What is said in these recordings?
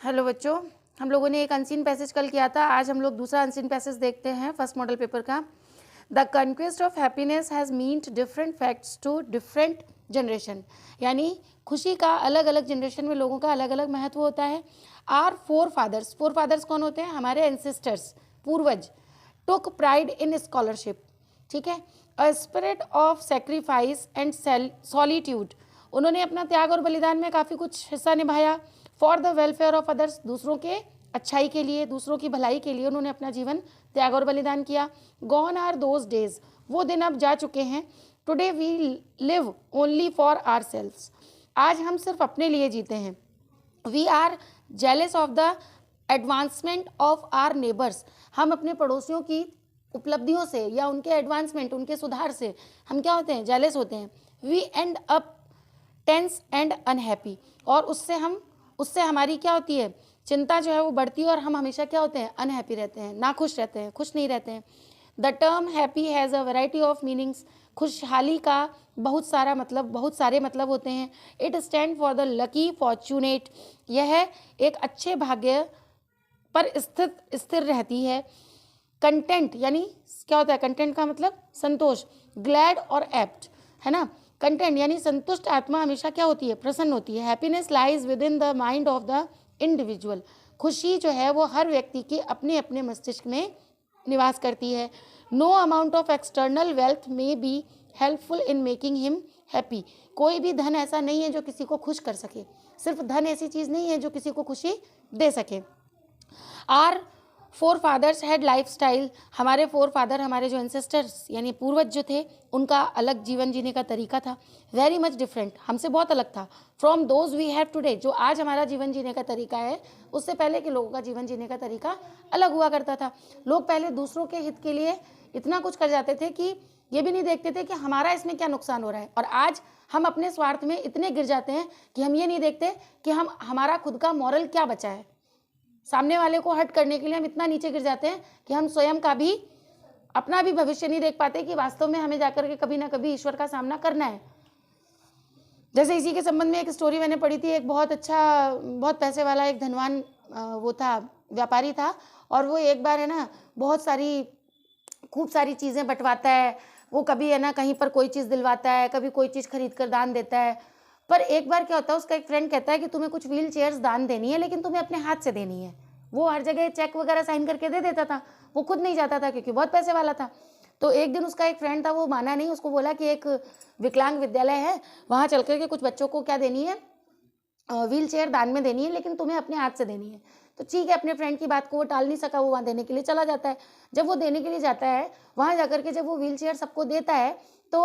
Hello बच्चों, हम लोगों ने एक अनसीन पैसेज कल किया था। आज हम लोग दूसरा अनसीन पैसेज देखते हैं फर्स्ट मॉडल पेपर का। The conquest of happiness has meant different facts to different generation. यानी खुशी का अलग अलग जनरेशन में लोगों का अलग अलग महत्व होता है। आर फोर फादर्स कौन होते हैं? हमारे एंसेस्टर्स, पूर्वज। टुक प्राइड इन स्कॉलरशिप, ठीक है। A spirit of sacrifice and solitude, उन्होंने अपना त्याग और बलिदान में काफ़ी कुछ हिस्सा निभाया। For the welfare of others, दूसरों के अच्छाई के लिए, दूसरों की भलाई के लिए उन्होंने अपना जीवन त्याग और बलिदान किया। गॉन आर दोज डेज, वो दिन अब जा चुके हैं। Today we live only for ourselves, आज हम सिर्फ अपने लिए जीते हैं। We are jealous of the advancement of our neighbours, हम अपने पड़ोसियों की उपलब्धियों से या उनके एडवांसमेंट, उनके सुधार से हम क्या होते हैं? जेलस होते हैं। We end up tense and unhappy, और उससे हमारी क्या होती है? चिंता जो है वो बढ़ती है और हम हमेशा क्या होते हैं? अनहैप्पी रहते हैं, नाखुश रहते हैं, खुश नहीं रहते हैं। The term happy has a variety of meanings, खुशहाली का बहुत सारे मतलब होते हैं। It stand for the lucky fortunate, यह एक अच्छे भाग्य पर स्थिर रहती है। कंटेंट यानी क्या होता है? कंटेंट का मतलब संतोष। ग्लैड और एप्ट, है ना। कंटेंट यानी संतुष्ट आत्मा हमेशा क्या होती है? प्रसन्न होती है। Happiness lies with in the mind of the individual, खुशी जो है वो हर व्यक्ति के अपने अपने मस्तिष्क में निवास करती है। No amount of external wealth may be helpful in making him happy, कोई भी धन ऐसा नहीं है जो किसी को खुश कर सके। सिर्फ धन ऐसी चीज़ नहीं है जो किसी को खुशी दे सके। Our forefathers had lifestyle, हमारे फोर फादर, हमारे जो एंसेस्टर्स यानी पूर्वज जो थे, उनका अलग जीवन जीने का तरीका था। वेरी मच डिफरेंट, हमसे बहुत अलग था। From those we have today, जो आज हमारा जीवन जीने का तरीका है, उससे पहले के लोगों का जीवन जीने का तरीका अलग हुआ करता था। लोग पहले दूसरों के हित के लिए इतना कुछ कर जाते थे कि ये भी नहीं देखते थे कि हमारा इसमें क्या नुकसान हो रहा है। और आज हम अपने स्वार्थ में इतने गिर जाते हैं कि हम ये नहीं देखते कि हमारा खुद का मॉरल क्या बचा है। सामने वाले को हर्ट करने के लिए हम इतना नीचे गिर जाते हैं कि हम स्वयं का भी, अपना भी भविष्य नहीं देख पाते कि वास्तव में हमें जाकर के कभी ना कभी ईश्वर का सामना करना है। जैसे इसी के संबंध में एक स्टोरी मैंने पढ़ी थी। एक बहुत पैसे वाला एक धनवान वो था, व्यापारी था, और वो एक बार है ना खूब सारी चीज़ें बंटवाता है। वो कभी है ना कहीं पर कोई चीज़ दिलवाता है, कभी कोई चीज़ खरीद कर दान देता है। पर एक बार क्या होता है, उसका एक फ्रेंड कहता है कि तुम्हें कुछ व्हील चेयर्स दान देनी है, लेकिन तुम्हें अपने हाथ से देनी है। वो हर जगह चेक वगैरह साइन करके दे देता था, वो खुद नहीं जाता था क्योंकि बहुत पैसे वाला था। तो एक दिन उसका एक फ्रेंड था, वो माना नहीं, उसको बोला कि एक विकलांग विद्यालय है, वहाँ चल करके कुछ बच्चों को क्या देनी है? व्हील चेयर दान में देनी है, लेकिन तुम्हें अपने हाथ से देनी है। तो ठीक है, अपने फ्रेंड की बात को वो टाल नहीं सका, वो वहाँ देने के लिए चला जाता है। जब वो देने के लिए जाता है, वहाँ जाकर के जब वो व्हील चेयर सबको देता है, तो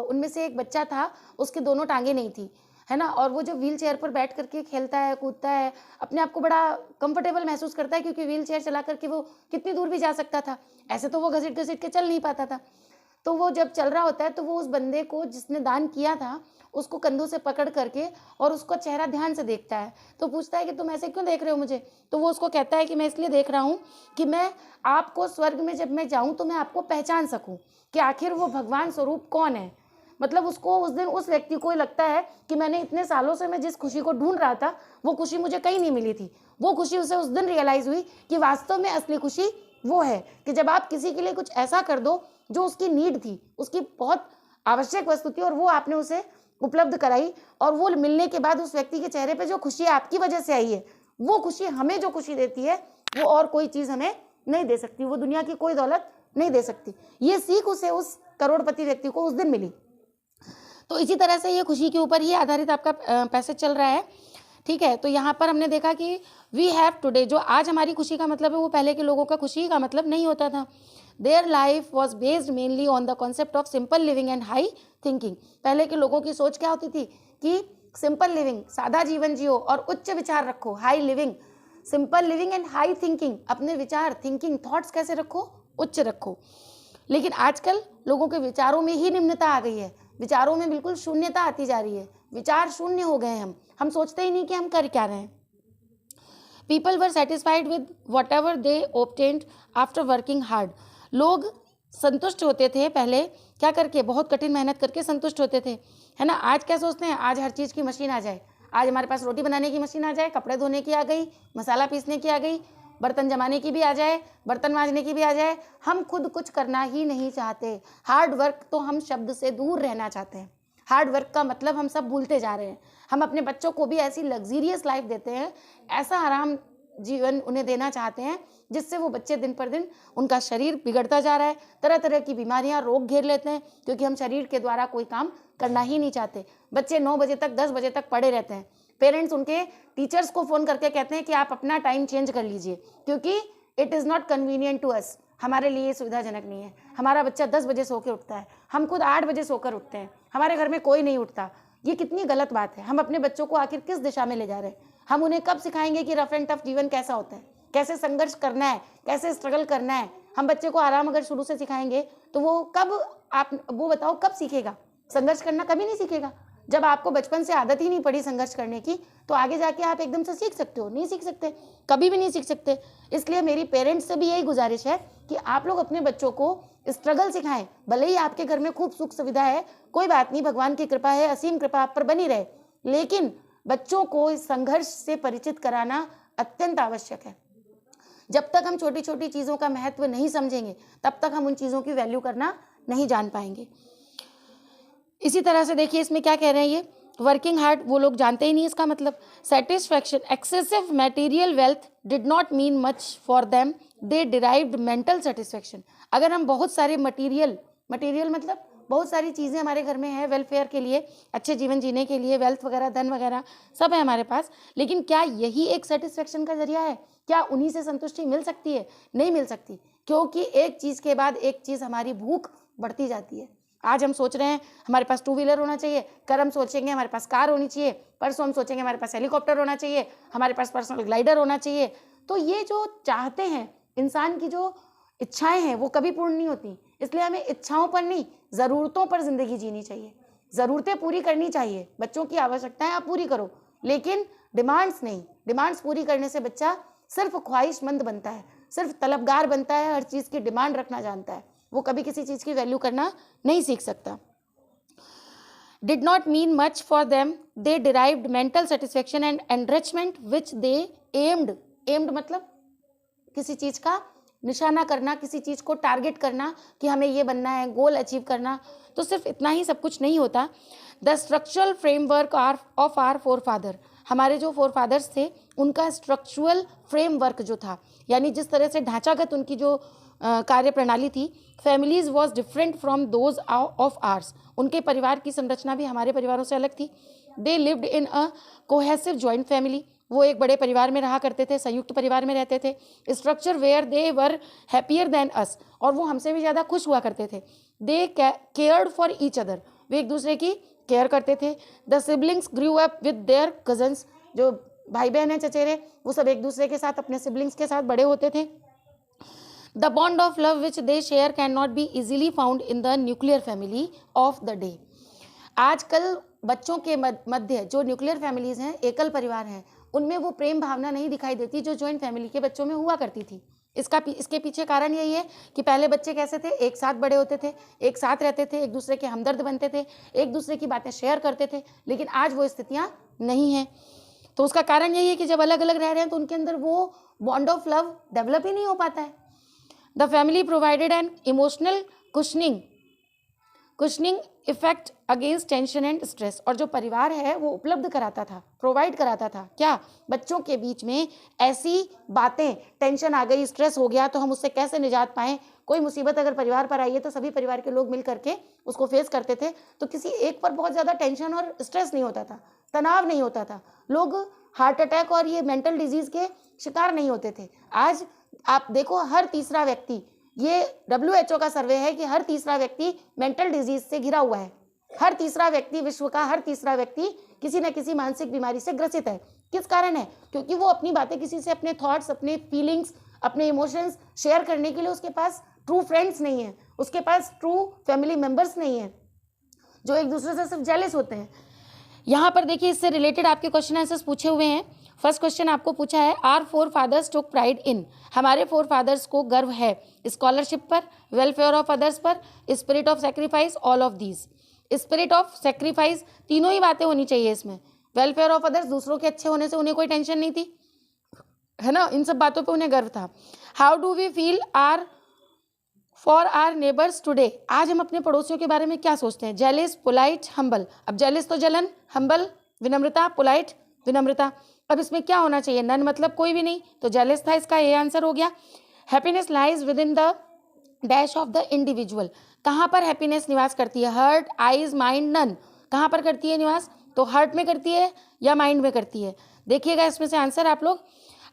उनमें से एक बच्चा था, उसकी दोनों टांगे नहीं थी, है ना। और वो जब व्हील चेयर पर बैठ करके खेलता है, कूदता है, अपने आप को बड़ा कंफर्टेबल महसूस करता है, क्योंकि व्हील चेयर चला करके वो कितनी दूर भी जा सकता था। ऐसे तो वो घसीट घसीट के चल नहीं पाता था। तो वो जब चल रहा होता है तो वो उस बंदे को जिसने दान किया था, उसको कंधों से पकड़ करके और उसका चेहरा ध्यान से देखता है। तो पूछता है कि तुम ऐसे क्यों देख रहे हो मुझे? तो वो उसको कहता है कि मैं इसलिए देख रहा हूँ कि मैं आपको स्वर्ग में जब मैं जाऊँ तो मैं आपको पहचान सकूँ कि आखिर वो भगवान स्वरूप कौन है। मतलब उसको उस दिन, उस व्यक्ति को लगता है कि मैंने इतने सालों से मैं जिस खुशी को ढूंढ रहा था, वो खुशी मुझे कहीं नहीं मिली थी। वो खुशी उसे उस दिन रियलाइज हुई कि वास्तव में असली खुशी वो है कि जब आप किसी के लिए कुछ ऐसा कर दो जो उसकी नीड थी, उसकी बहुत आवश्यक वस्तु थी, और वो आपने उसे उपलब्ध कराई, और वो मिलने के बाद उस व्यक्ति के चेहरे पे जो खुशी आपकी वजह से आई है, वो खुशी हमें जो खुशी देती है, वो और कोई चीज़ हमें नहीं दे सकती, वो दुनिया की कोई दौलत नहीं दे सकती। ये सीख उस करोड़पति व्यक्ति को उस दिन मिली। तो इसी तरह से ये खुशी के ऊपर ही आधारित आपका पैसेज चल रहा है, ठीक है। तो यहाँ पर हमने देखा कि वी हैव टुडे, जो आज हमारी खुशी का मतलब है, वो पहले के लोगों का खुशी का मतलब नहीं होता था। Their life was based mainly on the concept of simple living and high thinking. पहले के लोगों की सोच क्या होती थी कि सिंपल लिविंग, सादा जीवन जियो और उच्च विचार रखो। High living, simple living and high thinking, अपने विचार, थिंकिंग, थॉट्स कैसे रखो? उच्च रखो। लेकिन आजकल लोगों के विचारों में ही निम्नता आ गई है, विचारों में बिल्कुल शून्यता आती जा रही है, विचार शून्य हो गए हैं। हम सोचते ही नहीं कि हम कर क्या रहे हैं। People were satisfied with what ever they obtained after working hard. लोग संतुष्ट होते थे पहले क्या करके? बहुत कठिन मेहनत करके संतुष्ट होते थे, है ना। आज क्या सोचते हैं? आज हर चीज़ की मशीन आ जाए, आज हमारे पास रोटी बनाने की मशीन आ जाए, कपड़े धोने की आ गई, मसाला पीसने की आ गई, बर्तन जमाने की भी आ जाए, बर्तन मांजने की भी आ जाए, हम खुद कुछ करना ही नहीं चाहते। हार्ड वर्क तो हम शब्द से दूर रहना चाहते हैं। हार्ड वर्क का मतलब हम सब भूलते जा रहे हैं। हम अपने बच्चों को भी ऐसी लग्जीरियस लाइफ देते हैं, ऐसा आराम जीवन उन्हें देना चाहते हैं जिससे वो बच्चे दिन पर दिन उनका शरीर बिगड़ता जा रहा है, तरह तरह की बीमारियां, रोग घेर लेते हैं, क्योंकि हम शरीर के द्वारा कोई काम करना ही नहीं चाहते। बच्चे 9 बजे तक 10 बजे तक पड़े रहते हैं। पेरेंट्स उनके टीचर्स को फ़ोन करके कहते हैं कि आप अपना टाइम चेंज कर लीजिए, क्योंकि it is not convenient to us, हमारे लिए सुविधाजनक नहीं है। हमारा बच्चा 10 बजे सो के उठता है, हम खुद 8 बजे सोकर उठते हैं, हमारे घर में कोई नहीं उठता। ये कितनी गलत बात है। हम अपने बच्चों को आखिर किस दिशा में ले जा रहे हैं? हम उन्हें कब सिखाएंगे कि रफ एंड टफ जीवन कैसा होता है, कैसे संघर्ष करना है, कैसे स्ट्रगल करना है? हम बच्चे को आराम अगर शुरू से सिखाएंगे तो वो कब, आप वो बताओ, कब सीखेगा? संघर्ष करना कभी नहीं सीखेगा। जब आपको बचपन से आदत ही नहीं पड़ी संघर्ष करने की, तो आगे जाके आप एकदम से सीख सकते हो? नहीं सीख सकते, कभी भी नहीं सीख सकते। इसलिए मेरी पेरेंट्स से भी यही गुजारिश है कि आप लोग अपने बच्चों को स्ट्रगल सिखाएं। भले ही आपके घर में खूब सुख सुविधा है, कोई बात नहीं, भगवान की कृपा है, असीम कृपा आप पर बनी रहे, लेकिन बच्चों को इस संघर्ष से परिचित कराना अत्यंत आवश्यक है। जब तक हम छोटी छोटी चीज़ों का महत्व नहीं समझेंगे, तब तक हम उन चीज़ों की वैल्यू करना नहीं जान पाएंगे। इसी तरह से देखिए इसमें क्या कह रहे हैं, ये वर्किंग हार्ड, वो लोग जानते ही नहीं इसका मतलब। Satisfaction, excessive material wealth did not mean much for them, they derived mental satisfaction. अगर हम बहुत सारे मटेरियल मतलब बहुत सारी चीज़ें हमारे घर में है वेलफेयर के लिए, अच्छे जीवन जीने के लिए, वेल्थ वगैरह, धन वगैरह सब है हमारे पास, लेकिन क्या यही एक सेटिस्फैक्शन का जरिया है? क्या उन्हीं से संतुष्टि मिल सकती है? नहीं मिल सकती, क्योंकि एक चीज़ के बाद एक चीज़ हमारी भूख बढ़ती जाती है। आज हम सोच रहे हैं हमारे पास 2 व्हीलर होना चाहिए, कल हम सोचेंगे हमारे पास कार होनी चाहिए, परसों हम सोचेंगे हमारे पास हेलीकॉप्टर होना चाहिए, हमारे पास पर्सनल ग्लाइडर होना चाहिए। तो ये जो चाहते हैं, इंसान की जो इच्छाएं हैं, वो कभी पूर्ण नहीं होती। इसलिए हमें इच्छाओं पर नहीं, ज़रूरतों पर ज़िंदगी जीनी चाहिए। ज़रूरतें पूरी करनी चाहिए, बच्चों की आवश्यकताएं आप पूरी करो, लेकिन डिमांड्स नहीं। डिमांड्स पूरी करने से बच्चा सिर्फ ख्वाहिशमंद बनता है, सिर्फ तलबगार बनता है, हर चीज़ की डिमांड रखना जानता है, वो कभी किसी चीज़ की वैल्यू करना नहीं सीख सकता। Did not mean much for them, they derived mental satisfaction and enrichment which they aimed मतलब किसी चीज़ का निशाना करना, किसी चीज़ को टारगेट करना कि हमें ये बनना है, गोल अचीव करना। तो सिर्फ इतना ही सब कुछ नहीं होता। The structural framework of our forefather, हमारे जो फोरफादर्स थे उनका स्ट्रक्चरल फ्रेमवर्क जो था, यानी जिस तरह से ढांचागत उनकी जो कार्य प्रणाली थी, families was different from those of ours, उनके परिवार की संरचना भी हमारे परिवारों से अलग थी। They lived in a cohesive joint family, वो एक बड़े परिवार में रहा करते थे, संयुक्त परिवार में रहते थे। Structure where they were happier than us, और वो हमसे भी ज़्यादा खुश हुआ करते थे। They cared for each other, वे एक दूसरे की केयर करते थे। The siblings grew up with their cousins, जो भाई बहन हैं, चचेरे, वो सब एक दूसरे के साथ, अपने सिबलिंग्स के साथ बड़े होते थे। The bond of love which they share cannot be easily found in the nuclear family of the day. आजकल बच्चों के मध्य जो न्यूक्लियर फैमिलीज हैं, एकल परिवार हैं, उनमें वो प्रेम भावना नहीं दिखाई देती जो जॉइंट फैमिली के बच्चों में हुआ करती थी। इसके पीछे कारण यही है कि पहले बच्चे कैसे थे, एक साथ बड़े होते थे, एक साथ रहते थे, एक दूसरे के हमदर्द बनते थे, एक दूसरे की बातें शेयर करते थे, लेकिन आज वो स्थितियाँ नहीं हैं। तो उसका कारण यही है कि जब अलग अलग रह रहे हैं तो उनके अंदर वो बॉन्ड ऑफ लव डेवलप ही नहीं हो पाता है। The family provided an emotional cushioning effect against tension and stress, और जो परिवार है वो उपलब्ध कराता था, प्रोवाइड कराता था क्या, बच्चों के बीच में ऐसी बातें, टेंशन आ गई, स्ट्रेस हो गया तो हम उससे कैसे निजात पाएं। कोई मुसीबत अगर परिवार पर आई है तो सभी परिवार के लोग मिल करके उसको फेस करते थे, तो किसी एक पर बहुत ज़्यादा टेंशन और स्ट्रेस नहीं होता था, तनाव नहीं होता था, लोग हार्ट अटैक और ये मेंटल डिजीज़ के शिकार नहीं होते थे। आज आप देखो, हर तीसरा व्यक्ति, ये WHO का सर्वे है कि हर तीसरा व्यक्ति मेंटल डिजीज से घिरा हुआ है। हर तीसरा व्यक्ति, विश्व का हर तीसरा व्यक्ति किसी न किसी मानसिक बीमारी से ग्रसित है। किस कारण है? क्योंकि वो अपनी बातें किसी से, अपने थॉट्स, अपने फीलिंग्स, अपने इमोशंस शेयर करने के लिए उसके पास ट्रू फ्रेंड्स नहीं है, उसके पास ट्रू फैमिली मेम्बर्स नहीं है, जो एक दूसरे से सिर्फ जेलस होते हैं। यहाँ पर देखिए, इससे रिलेटेड आपके क्वेश्चन आंसर्स पूछे हुए हैं। फर्स्ट क्वेश्चन आपको पूछा है, our forefathers took pride in, हमारे फोर फादर्स को गर्व है स्कॉलरशिप पर, वेलफेयर ऑफ अदर्स पर, spirit of sacrifice, all of these. Spirit of sacrifice, तीनों ही बातें होनी चाहिए इसमें। वेलफेयर ऑफ अदर्स, दूसरों के अच्छे होने से उन्हें कोई टेंशन नहीं थी, है ना, इन सब बातों पे उन्हें गर्व था। How do we feel for our neighbours today, आज हम अपने पड़ोसियों के बारे में क्या सोचते हैं? जेलिस, पोलाइट, हम्बल। अब जेलिस तो जलन, हम्बल विनम्रता, पोलाइट विनम्रता। अब इसमें क्या होना चाहिए? नन मतलब कोई भी नहीं, तो जेलिस था, इसका ये आंसर हो गया। Happiness lies with in the dash of the individual, कहाँ पर हैप्पीनेस निवास करती है? हार्ट, आइज, माइंड, नन, कहाँ पर करती है निवास? तो हार्ट में करती है या माइंड में करती है? देखिएगा इसमें से आंसर आप लोग।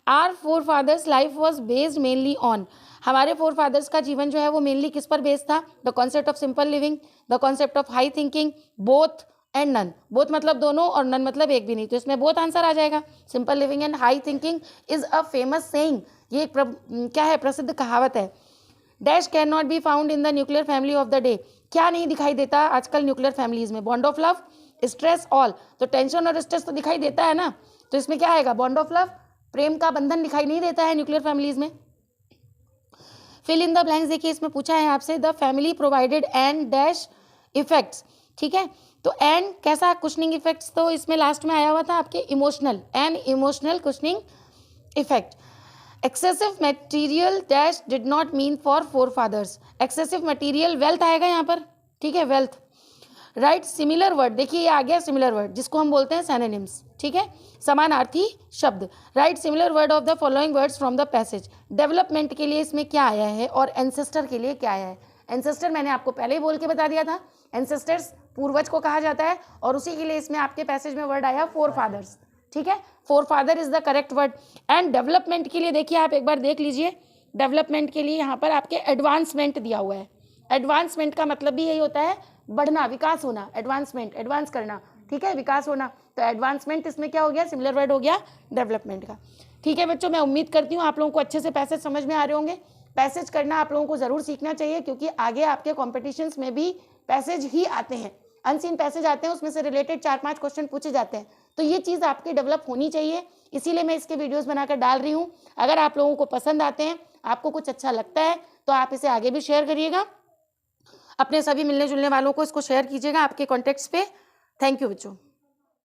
Our forefathers life was based mainly on, हमारे फोर फादर्स का जीवन जो है वो मेनली किस पर बेस्ड था? The concept of simple living, the concept of high thinking, both and none. Both मतलब दोनों और नन मतलब एक भी नहीं, तो इसमें बोथ आंसर आ जाएगा। Simple living and high thinking is a famous saying, ये एक क्या है? प्रसिद्ध कहावत है। Dash can not be found in the nuclear family of the day, क्या नहीं दिखाई देता आजकल न्यूक्लियर फैमिलीज में? Bond of love, stress, all. तो टेंशन और स्ट्रेस तो दिखाई देता है ना, तो इसमें क्या आएगा? बॉन्ड ऑफ लव, प्रेम का बंधन दिखाई नहीं देता है न्यूक्लियर फैमिलीज में। फिल इन द ब्लैंक्स, देखिए इसमें पूछा है आपसे, the family provided and dash effects, ठीक है, तो एंड कैसा कुशनिंग इफेक्ट्स? तो इसमें लास्ट में आया हुआ था आपके emotional, and emotional cushioning effect. Excessive material dash did not mean for forefathers, excessive material wealth आएगा यहाँ पर, ठीक है, वेल्थ। राइट सिमिलर वर्ड, देखिए ये आ गया सिमिलर वर्ड जिसको हम बोलते हैं सैनोनिम्स, ठीक है, समानार्थी शब्द। Right similar word of the following words from the passage. Development के लिए इसमें क्या आया है और एंसेस्टर के लिए क्या आया है? एंसेस्टर मैंने आपको पहले ही बोल के बता दिया था, एंसेस्टर्स पूर्वज को कहा जाता है, और उसी के लिए इसमें आपके पैसेज में वर्ड आया फोर फादर्स, ठीक है, four father is the correct word. And development के लिए देखिए आप एक बार देख लीजिए, डेवलपमेंट के लिए यहाँ पर आपके एडवांसमेंट दिया हुआ है। एडवांसमेंट का मतलब भी यही होता है बढ़ना, विकास होना, एडवांसमेंट, एडवांस करना, ठीक है, विकास होना। तो एडवांसमेंट इसमें क्या हो गया? सिमिलर वर्ड हो गया डेवलपमेंट का। ठीक है बच्चों, मैं उम्मीद करती हूँ आप लोगों को अच्छे से पैसेज समझ में आ रहे होंगे। पैसेज करना आप लोगों को ज़रूर सीखना चाहिए, क्योंकि आगे आपके कॉम्पिटिशन्स में भी पैसेज ही आते हैं, अनसीन पैसेज आते हैं, उसमें से रिलेटेड 4-5 क्वेश्चन पूछे जाते हैं। तो ये चीज़ आपकी डेवलप होनी चाहिए, इसीलिए मैं इसके वीडियोस बनाकर डाल रही हूँ। अगर आप लोगों को पसंद आते हैं, आपको कुछ अच्छा लगता है, तो आप इसे आगे भी शेयर करिएगा, अपने सभी मिलने जुलने वालों को इसको शेयर कीजिएगा आपके कॉन्टेक्ट्स पे। थैंक यू बच्चों।